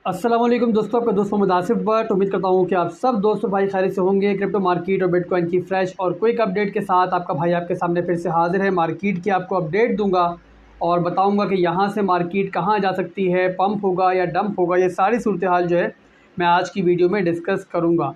अस्सलाम वालेकुम दोस्तों, आपका दोस्त मोहम्मद आसिफ बट। उम्मीद करता हूँ कि आप सब दोस्त और भाई खैरियत से होंगे। क्रिप्टो मार्केट और बिटकॉइन की फ्रेश और क्विक अपडेट के साथ आपका भाई आपके सामने फिर से हाजिर है। मार्केट की आपको अपडेट दूंगा और बताऊंगा कि यहाँ से मार्केट कहाँ जा सकती है, पंप होगा या डंप होगा। ये सारी सूरत हाल जो है मैं आज की वीडियो में डिस्कस करूँगा।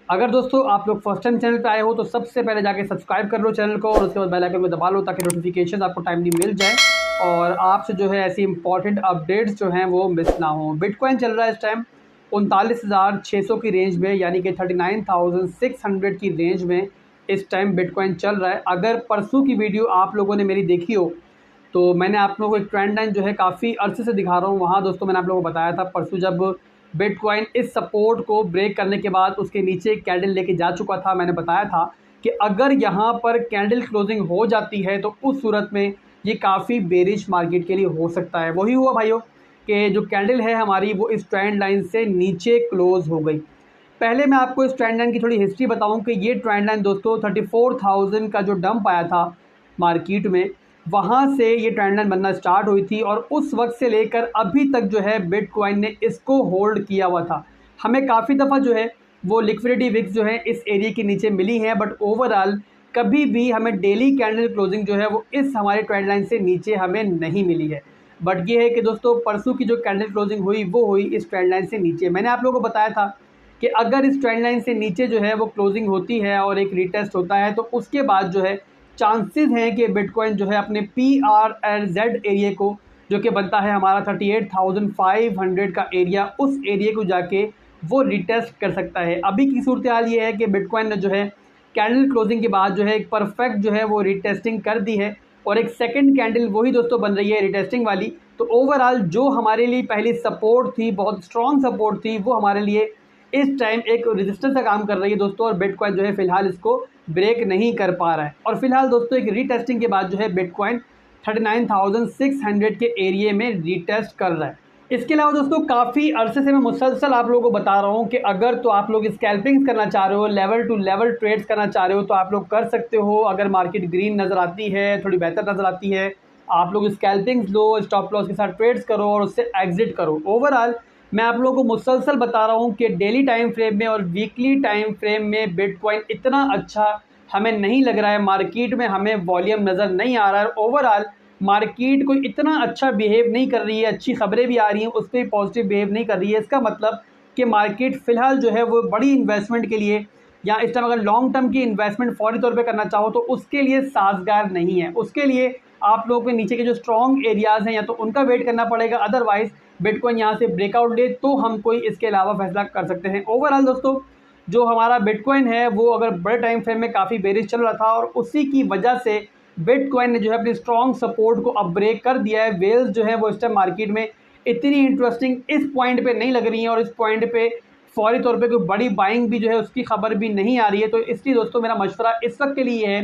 अगर दोस्तों आप लोग फर्स्ट टाइम चैनल पे आए हो तो सबसे पहले जाके सब्सक्राइब कर लो चैनल को और उसके बाद बेल आइकन को दबा लो ताकि नोटिफिकेशन आपको टाइमली मिल जाए और आपसे जो है ऐसी इंपॉर्टेंट अपडेट्स जो हैं वो मिस ना हो। बिटकॉइन चल रहा है इस टाइम 39,600 की रेंज में, यानी कि 39,600 की रेंज में इस टाइम बिटकॉइन चल रहा है। अगर परसों की वीडियो आप लोगों ने मेरी देखी हो तो मैंने आप लोगों को एक ट्रेंड लाइन जो है काफ़ी अरसे से दिखा रहा हूँ। वहाँ दोस्तों मैंने आप लोगों को बताया था परसों जब बिटकॉइन इस सपोर्ट को ब्रेक करने के बाद उसके नीचे कैंडल लेके जा चुका था, मैंने बताया था कि अगर यहाँ पर कैंडल क्लोजिंग हो जाती है तो उस सूरत में ये काफ़ी बेरिश मार्केट के लिए हो सकता है। वही हुआ भाइयों कि जो कैंडल है हमारी वो इस ट्रेंड लाइन से नीचे क्लोज हो गई। पहले मैं आपको इस ट्रेंड लाइन की थोड़ी हिस्ट्री बताऊं कि ये ट्रेंड लाइन दोस्तों 34,000 का जो डंप आया था मार्केट में, वहाँ से ये ट्रेंड लाइन बनना स्टार्ट हुई थी और उस वक्त से लेकर अभी तक जो है बिटकॉइन ने इसको होल्ड किया हुआ था। हमें काफ़ी दफ़ा जो है वो लिक्विडिटी विक्स जो है इस एरिया के नीचे मिली है, बट ओवरऑल कभी भी हमें डेली कैंडल क्लोजिंग जो है वो इस हमारे ट्रेंड लाइन से नीचे हमें नहीं मिली है। बट ये है कि दोस्तों परसों की जो कैंडल क्लोजिंग हुई वो हुई इस ट्रेंड लाइन से नीचे। मैंने आप लोगों को बताया था कि अगर इस ट्रेंड लाइन से नीचे जो है वो क्लोजिंग होती है और एक रीटेस्ट होता है तो उसके बाद जो है चांसेस हैं कि बिटकॉइन जो है अपने PRZ एरिया को, जो कि बनता है हमारा 38,500 का एरिया, उस एरिया को जाके वो रिटेस्ट कर सकता है। अभी की सूरत हाल ये है कि बिटकॉइन ने जो है कैंडल क्लोजिंग के बाद जो है एक परफेक्ट जो है वो रिटेस्टिंग कर दी है और एक सेकंड कैंडल वही दोस्तों बन रही है रिटेस्टिंग वाली। तो ओवरऑल जो हमारे लिए पहली सपोर्ट थी, बहुत स्ट्रॉन्ग सपोर्ट थी, वो हमारे लिए इस टाइम एक रेजिस्टेंस का काम कर रही है दोस्तों। और बिटकॉइन जो है फिलहाल इसको ब्रेक नहीं कर पा रहा है और फिलहाल दोस्तों एक रीटेस्टिंग के बाद जो है बिटकॉइन 39,600 के एरिया में रीटेस्ट कर रहा है। इसके अलावा दोस्तों काफ़ी अरसे से मैं मुसलसल आप लोगों को बता रहा हूँ कि अगर तो आप लोग स्कैल्पिंग करना चाह रहे हो, लेवल टू लेवल ट्रेड्स करना चाह रहे हो तो आप लोग कर सकते हो। अगर मार्केट ग्रीन नज़र आती है, थोड़ी बेहतर नज़र आती है, आप लोग स्कैल्पिंग्स लो, स्टॉप लॉस के साथ ट्रेड्स करो और उससे एग्जिट करो। ओवरऑल मैं आप लोगों को मुसलसल बता रहा हूँ कि डेली टाइम फ्रेम में और वीकली टाइम फ्रेम में बिटकॉइन इतना अच्छा हमें नहीं लग रहा है। मार्केट में हमें वॉल्यूम नज़र नहीं आ रहा है। ओवरऑल मार्केट कोई इतना अच्छा बिहेव नहीं कर रही है, अच्छी खबरें भी आ रही हैं उस पर पॉजिटिव बिहेव नहीं कर रही है। इसका मतलब कि मार्केट फ़िलहाल जो है वो बड़ी इन्वेस्टमेंट के लिए या इस टाइम अगर लॉन्ग टर्म की इन्वेस्टमेंट फौरी तौर पे करना चाहो तो उसके लिए साजगार नहीं है। उसके लिए आप लोगों के नीचे के जो स्ट्रॉन्ग एरियाज़ हैं या तो उनका वेट करना पड़ेगा, अदरवाइज़ बिटकॉइन यहाँ से ब्रेकआउट ले तो हम कोई इसके अलावा फैसला कर सकते हैं। ओवरऑल दोस्तों जो हमारा बिटकॉइन है वो अगर बड़े टाइम फ्रेम में काफ़ी बेरिश चल रहा था और उसी की वजह से बिटकॉइन ने जो है अपनी स्ट्रॉन्ग सपोर्ट को अब ब्रेक कर दिया है। वेल्स जो है वो इस टाइम मार्केट में इतनी इंटरेस्टिंग इस पॉइंट पे नहीं लग रही है और इस पॉइंट पे फौरी तौर पे कोई बड़ी बाइंग भी जो है उसकी खबर भी नहीं आ रही है। तो इसलिए दोस्तों मेरा मशवरा इस वक्त के लिए है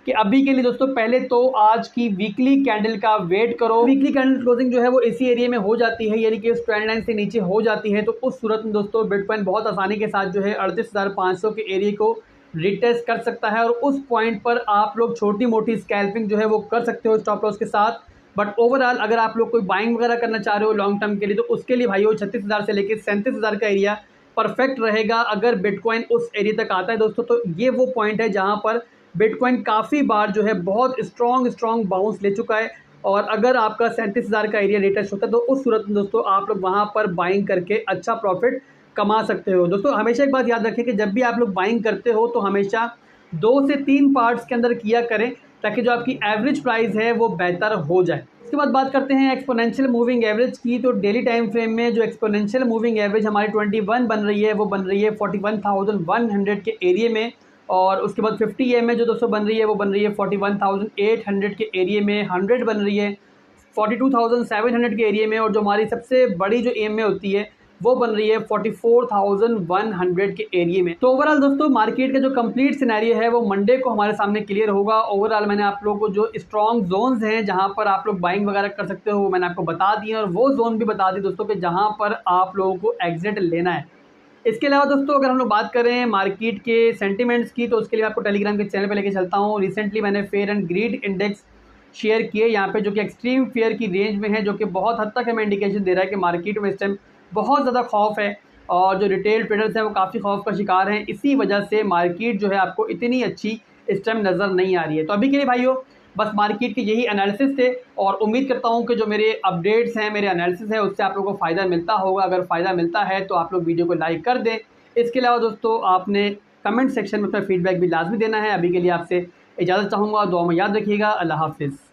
कि अभी के लिए दोस्तों पहले तो आज की वीकली कैंडल का वेट करो। वीकली कैंडल क्लोजिंग जो है वो इसी एरिया में हो जाती है, यानी कि इस ट्रेंड लाइन से नीचे हो जाती है, तो उस सूरत में दोस्तों बिटकॉइन बहुत आसानी के साथ जो है 38,500 के एरिया को रिटेस्ट कर सकता है और उस पॉइंट पर आप लोग छोटी मोटी स्कैल्पिंग जो है वो कर सकते हो स्टॉप लॉस के साथ। बट ओवरऑल अगर आप लोग कोई बाइंग वगैरह करना चाह रहे हो लॉन्ग टर्म के लिए तो उसके लिए भाइयों 36,000 से लेकर 37,000 का एरिया परफेक्ट रहेगा। अगर बिटकॉइन उस एरिया तक आता है दोस्तों तो ये वो पॉइंट है जहाँ पर बिटकॉइन काफ़ी बार जो है बहुत स्ट्रॉन्ग बाउंस ले चुका है और अगर आपका 37,000 का एरिया रिटेस्ट होता है तो उस सूरत में दोस्तों आप लोग वहाँ पर बाइंग करके अच्छा प्रॉफिट कमा सकते हो। दोस्तों हमेशा एक बात याद रखें कि जब भी आप लोग बाइंग करते हो तो हमेशा 2 से 3 पार्ट्स के अंदर किया करें ताकि जो आपकी एवरेज प्राइस है वो बेहतर हो जाए। इसके बाद बात करते हैं एक्सपोनेंशियल मूविंग एवरेज की। तो डेली टाइम फ्रेम में जो एक्सपोनेंशियल मूविंग एवरेज हमारी 21 बन रही है वो बन रही है 41,100 के एरिया में और उसके बाद 50 EMA जो दोस्तों बन रही है वो बन रही है 41,800 के एरिया में, 100 बन रही है 42,700 के एरिया में और जो हमारी सबसे बड़ी जो EMA होती है वो बन रही है 44,100 के एरिया में। तो ओवरऑल दोस्तों मार्केट का जो कंप्लीट सिनेरियो है वो मंडे को हमारे सामने क्लियर होगा। ओवरऑल मैंने आप लोगों को जो स्ट्रॉन्ग जोन्स हैं जहां पर आप लोग बाइंग वगैरह कर सकते हो वो मैंने आपको बता दिए और वो जोन भी बता दी दोस्तों कि जहां पर आप लोगों को एग्जिट लेना है। इसके अलावा दोस्तों अगर हम लोग बात करें मार्केट के सेंटिमेंट्स की तो उसके लिए आपको टेलीग्राम के चैनल पे लेके चलता हूँ। रिसेंटली मैंने fair and greed index share किए यहाँ पे, जो कि एक्सट्रीम फेयर की रेंज में है, जो कि बहुत हद तक हमें इंडिकेशन दे रहा है कि मार्केट में इस टाइम बहुत ज़्यादा खौफ है और जो रिटेल ट्रेडर्स हैं वो काफ़ी खौफ का शिकार हैं। इसी वजह से मार्केट जो है आपको इतनी अच्छी इस टाइम नज़र नहीं आ रही है। तो अभी के लिए भाइयों बस मार्केट के यही एनालिसिस थे और उम्मीद करता हूँ कि जो मेरे अपडेट्स हैं, मेरे एनालिसिस है, उससे आप लोगों को फ़ायदा मिलता होगा। अगर फ़ायदा मिलता है तो आप लोग वीडियो को लाइक कर दें। इसके अलावा दोस्तों आपने कमेंट सेक्शन में अपना फीडबैक भी लाजमी देना है। अभी के लिए आपसे इजाज़त चाहूँगा। दुआ में याद रखिएगा। अल्लाह हाफ़िज़।